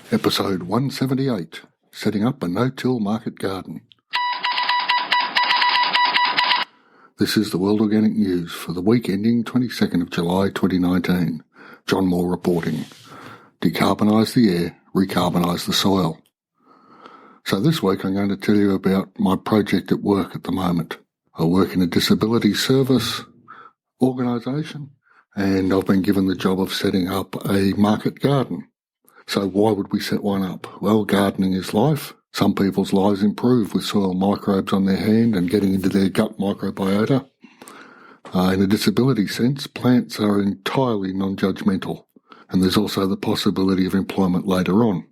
Episode 178, Setting Up a No-Till Market Garden. This is the World Organic News for the week ending 22nd of July 2019. John Moore reporting. Decarbonise the air, recarbonise the soil. So this week I'm going to tell you about my project at work at the moment. I work in a disability service organisation and I've been given the job of setting up a market garden. So why would we set one up? Well, gardening is life. Some people's lives improve with soil microbes on their hand and getting into their gut microbiota. In a disability sense, plants are entirely non-judgmental, and there's also the possibility of employment later on.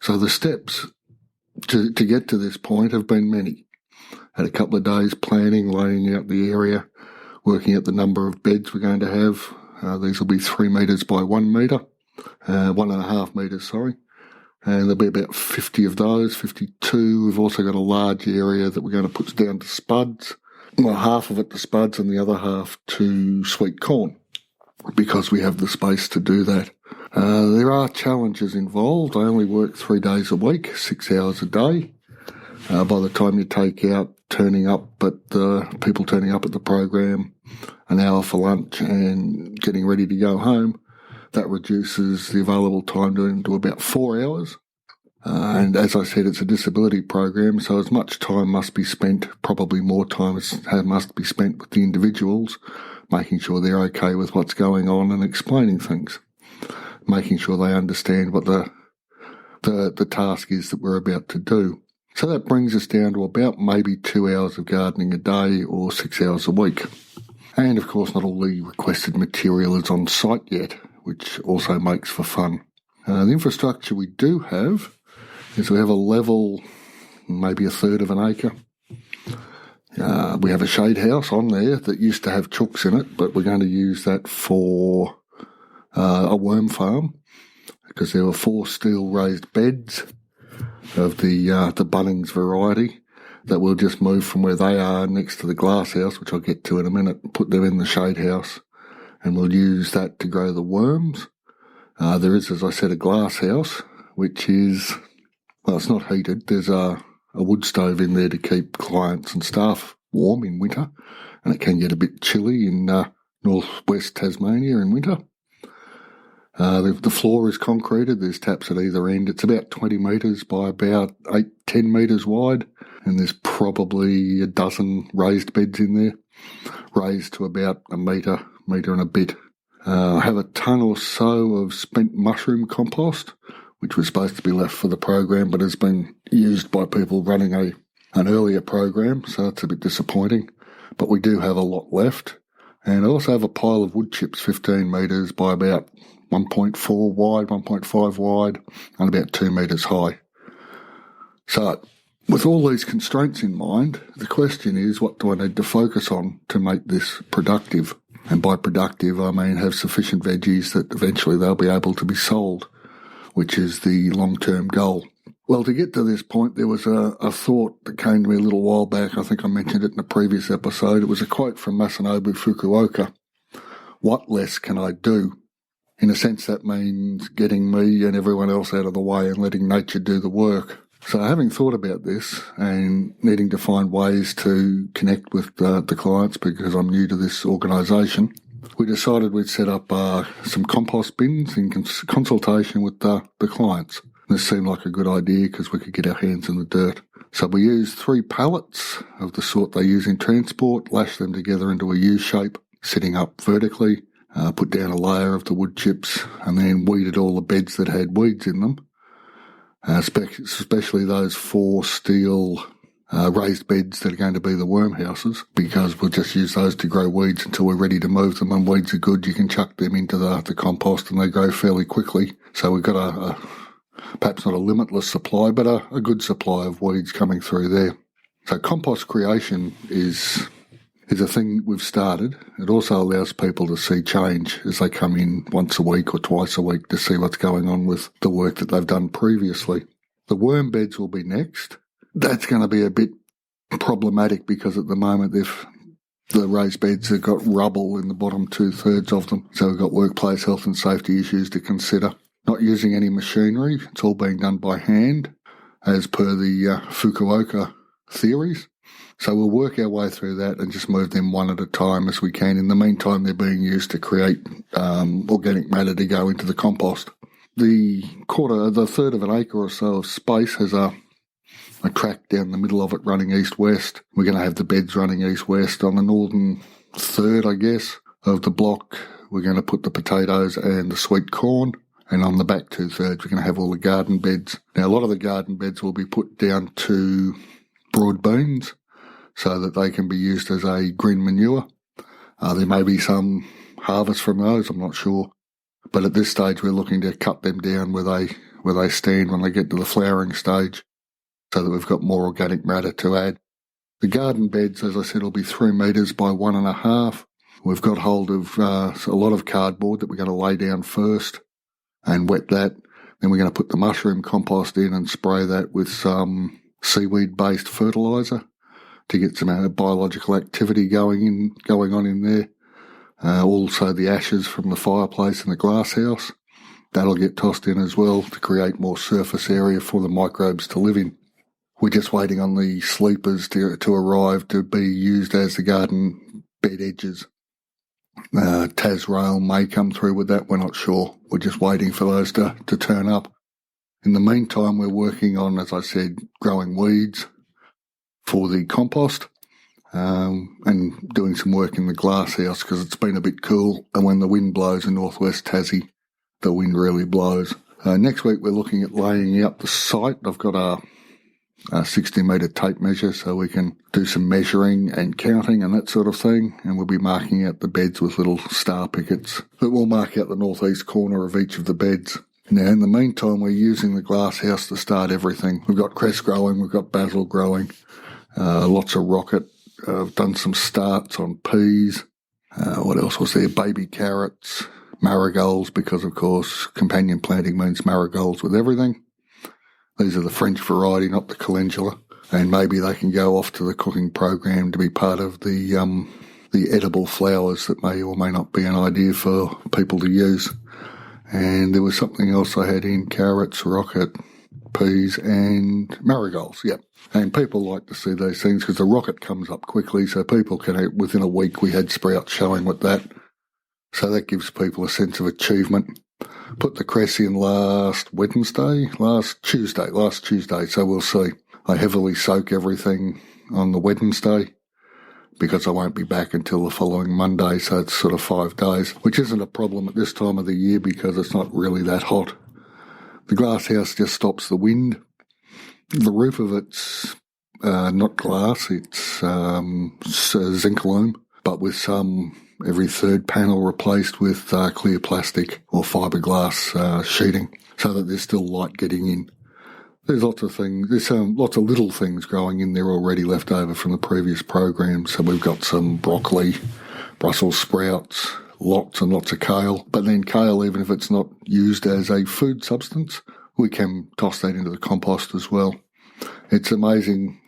So the steps to get to this point have been many. Had a couple of days planning, laying out the area, working out the number of beds we're going to have. These will be 3 metres by 1 metre. 1.5 metres, sorry. And there'll be about 50 of those, 52. We've also got a large area that we're going to put down to spuds. Well, half of it to spuds and the other half to sweet corn, because we have the space to do that. There are challenges involved. I only work 3 days a week, 6 hours a day. By the time you take out turning up at people turning up at the program, an hour for lunch and getting ready to go home, that reduces the available time to about 4 hours. And as I said, it's a disability program, so as much time must be spent, probably more time must be spent with the individuals, making sure they're okay with what's going on and explaining things, making sure they understand what the task is that we're about to do. So that brings us down to about maybe 2 hours of gardening a day or 6 hours a week. And of course, not all the requested material is on site yet, which also makes for fun. The infrastructure we do have is we have a level, maybe 1/3 of an acre. We have a shade house on there that used to have chooks in it, but we're going to use that for a worm farm, because there were 4 steel raised beds of the Bunnings variety that we'll just move from where they are next to the glass house, which I'll get to in a minute, and put them in the shade house. And we'll use that to grow the worms. There is, as I said, a glass house, which is, well, it's not heated. There's a wood stove in there to keep clients and staff warm in winter, and it can get a bit chilly in northwest Tasmania in winter. The floor is concreted. There's taps at either end. It's about 20 metres by about 10 metres wide, and there's probably a dozen raised beds in there, raised to about a metre and a bit. I have a tonne or so of spent mushroom compost, which was supposed to be left for the program, but has been used by people running an earlier program, so it's a bit disappointing. But we do have a lot left. And I also have a pile of wood chips, 15 metres by about 1.4 wide, 1.5 wide, and about 2 metres high. So, with all these constraints in mind, the question is, what do I need to focus on to make this productive? And by productive, I mean have sufficient veggies that eventually they'll be able to be sold, which is the long-term goal. Well, to get to this point, there was a thought that came to me a little while back. I think I mentioned it in a previous episode. It was a quote from Masanobu Fukuoka. What less can I do? In a sense, that means getting me and everyone else out of the way and letting nature do the work. So having thought about this and needing to find ways to connect with the clients, because I'm new to this organisation, we decided we'd set up some compost bins in consultation with the clients. This seemed like a good idea because we could get our hands in the dirt. So we used 3 pallets of the sort they use in transport, lashed them together into a U shape, sitting up vertically, put down a layer of the wood chips, and then weeded all the beds that had weeds in them. Especially those 4 steel raised beds that are going to be the worm houses, because we'll just use those to grow weeds until we're ready to move them. When weeds are good, you can chuck them into the compost and they grow fairly quickly. So we've got perhaps not a limitless supply, but a good supply of weeds coming through there. So compost creation is a thing we've started. It also allows people to see change as they come in once a week or twice a week to see what's going on with the work that they've done previously. The worm beds will be next. That's going to be a bit problematic because at the moment the raised beds have got rubble in the bottom 2/3 of them. So we've got workplace health and safety issues to consider. Not using any machinery. It's all being done by hand, as per the Fukuoka theories. So we'll work our way through that and just move them one at a time as we can. In the meantime, they're being used to create organic matter to go into the compost. The third of an acre or so of space has a track down the middle of it running east-west. We're going to have the beds running east-west. On the northern third, I guess, of the block, we're going to put the potatoes and the sweet corn. And on the back 2/3, we're going to have all the garden beds. Now, a lot of the garden beds will be put down to broad beans so that they can be used as a green manure. There may be some harvest from those, I'm not sure. But at this stage, we're looking to cut them down where they stand when they get to the flowering stage, so that we've got more organic matter to add. The garden beds, as I said, will be 3 metres by 1.5. We've got hold of a lot of cardboard that we're going to lay down first and wet that. Then we're going to put the mushroom compost in and spray that with some seaweed-based fertiliser to get some biological activity going on in there. Also the ashes from the fireplace in the glass house. That'll get tossed in as well to create more surface area for the microbes to live in. We're just waiting on the sleepers to arrive to be used as the garden bed edges. Tasrail may come through with that, we're not sure. We're just waiting for those to turn up. In the meantime, we're working on, as I said, growing weeds for the compost and doing some work in the glass house because it's been a bit cool. And when the wind blows in northwest Tassie, the wind really blows. Next week, we're looking at laying out the site. I've got a 60-metre tape measure so we can do some measuring and counting and that sort of thing. And we'll be marking out the beds with little star pickets that will mark out the northeast corner of each of the beds. Now, in the meantime, we're using the glass house to start everything. We've got cress growing, we've got basil growing, lots of rocket. I've done some starts on peas. What else was there? Baby carrots, marigolds, because, of course, companion planting means marigolds with everything. These are the French variety, not the calendula. And maybe they can go off to the cooking program to be part of the edible flowers that may or may not be an idea for people to use. And there was something else I had in: carrots, rocket, peas, and marigolds. Yep. And people like to see those things because the rocket comes up quickly, so people can, within a week, we had sprouts showing with that. So that gives people a sense of achievement. Put the cress in last Tuesday, so we'll see. I heavily soak everything on the Wednesday because I won't be back until the following Monday, so it's sort of 5 days, which isn't a problem at this time of the year because it's not really that hot. The glass house just stops the wind. The roof of it's not glass, it's zinc aluminum, but with some every third panel replaced with clear plastic or fiberglass sheeting so that there's still light getting in. There's lots of things, there's lots of little things growing in there already left over from the previous program. So we've got some broccoli, Brussels sprouts, lots and lots of kale. But then kale, even if it's not used as a food substance, we can toss that into the compost as well. It's amazing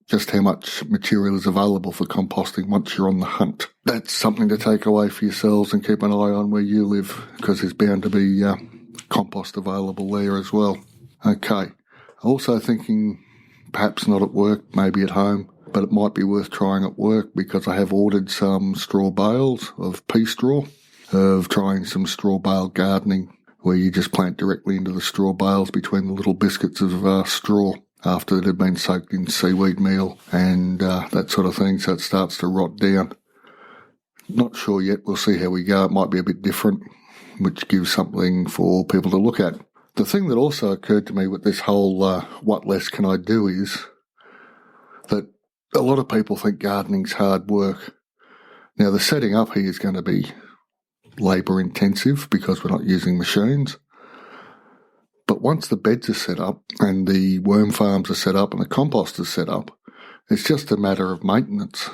just how much material is available for composting once you're on the hunt. That's something to take away for yourselves and keep an eye on where you live because there's bound to be compost available there as well. Okay. Also thinking perhaps not at work, maybe at home, but it might be worth trying at work because I have ordered some straw bales of pea straw, of trying some straw bale gardening where you just plant directly into the straw bales between the little biscuits of straw after it had been soaked in seaweed meal and that sort of thing, so it starts to rot down. Not sure yet. We'll see how we go. It might be a bit different, which gives something for people to look at. The thing that also occurred to me with this whole what less can I do is that a lot of people think gardening's hard work. Now, the setting up here is going to be labour intensive because we're not using machines. But once the beds are set up and the worm farms are set up and the compost is set up, it's just a matter of maintenance,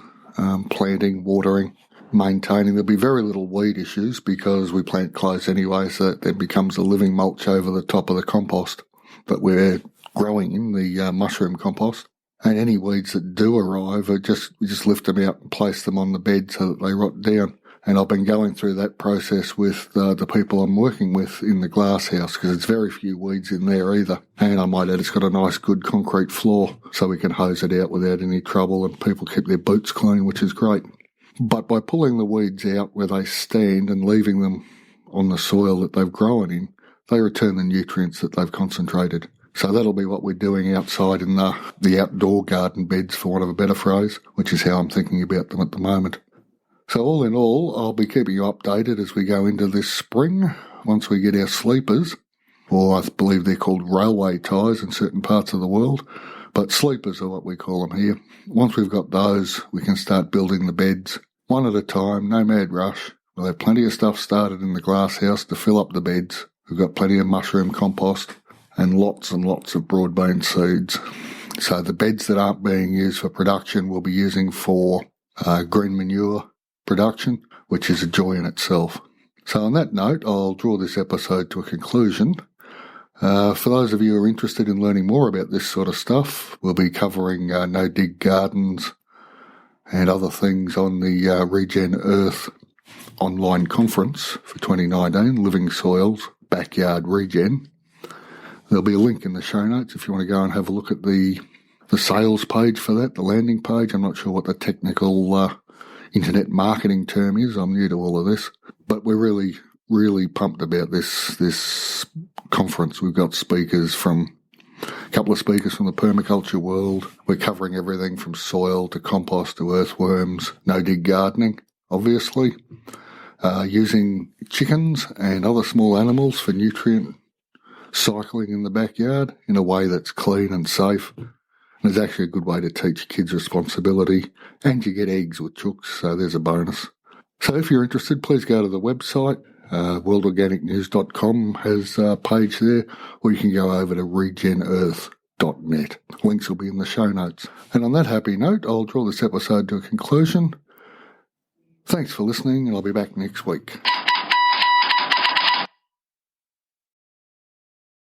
planting, watering, maintaining. There'll be very little weed issues because we plant close anyway, so it then becomes a living mulch over the top of the compost. But we're growing in the mushroom compost, and any weeds that do arrive, we just lift them out and place them on the bed so that they rot down. And I've been going through that process with the people I'm working with in the glass house, because there's very few weeds in there either. And I might add, it's got a nice good concrete floor, so we can hose it out without any trouble, and people keep their boots clean, which is great. But by pulling the weeds out where they stand and leaving them on the soil that they've grown in, they return the nutrients that they've concentrated. So that'll be what we're doing outside in the outdoor garden beds, for want of a better phrase, which is how I'm thinking about them at the moment. So all in all, I'll be keeping you updated as we go into this spring, once we get our sleepers, or I believe they're called railway ties in certain parts of the world, but sleepers are what we call them here. Once we've got those, we can start building the beds, one at a time, no mad rush. We'll have plenty of stuff started in the glass house to fill up the beds. We've got plenty of mushroom compost and lots of broad bean seeds. So the beds that aren't being used for production we'll be using for green manure production, which is a joy in itself. So on that note, I'll draw this episode to a conclusion. For those of you who are interested in learning more about this sort of stuff, we'll be covering no-dig gardens and other things on the RegenEarth online conference for 2019, Living Soils, Backyard Regen. There'll be a link in the show notes if you want to go and have a look at the sales page for that, the landing page. I'm not sure what the technical internet marketing term is. I'm new to all of this, but we're really pumped about this conference. We've got a couple of speakers from the permaculture world. We're covering everything from soil to compost to earthworms, no-dig gardening, obviously, using chickens and other small animals for nutrient cycling in the backyard in a way that's clean and safe. And it's actually a good way to teach kids responsibility, and you get eggs with chooks, so there's a bonus. So if you're interested, please go to the website. worldorganicnews.com has a page there, or you can go over to RegenEarth.net. Links will be in the show notes. And on that happy note, I'll draw this episode to a conclusion. Thanks for listening, and I'll be back next week.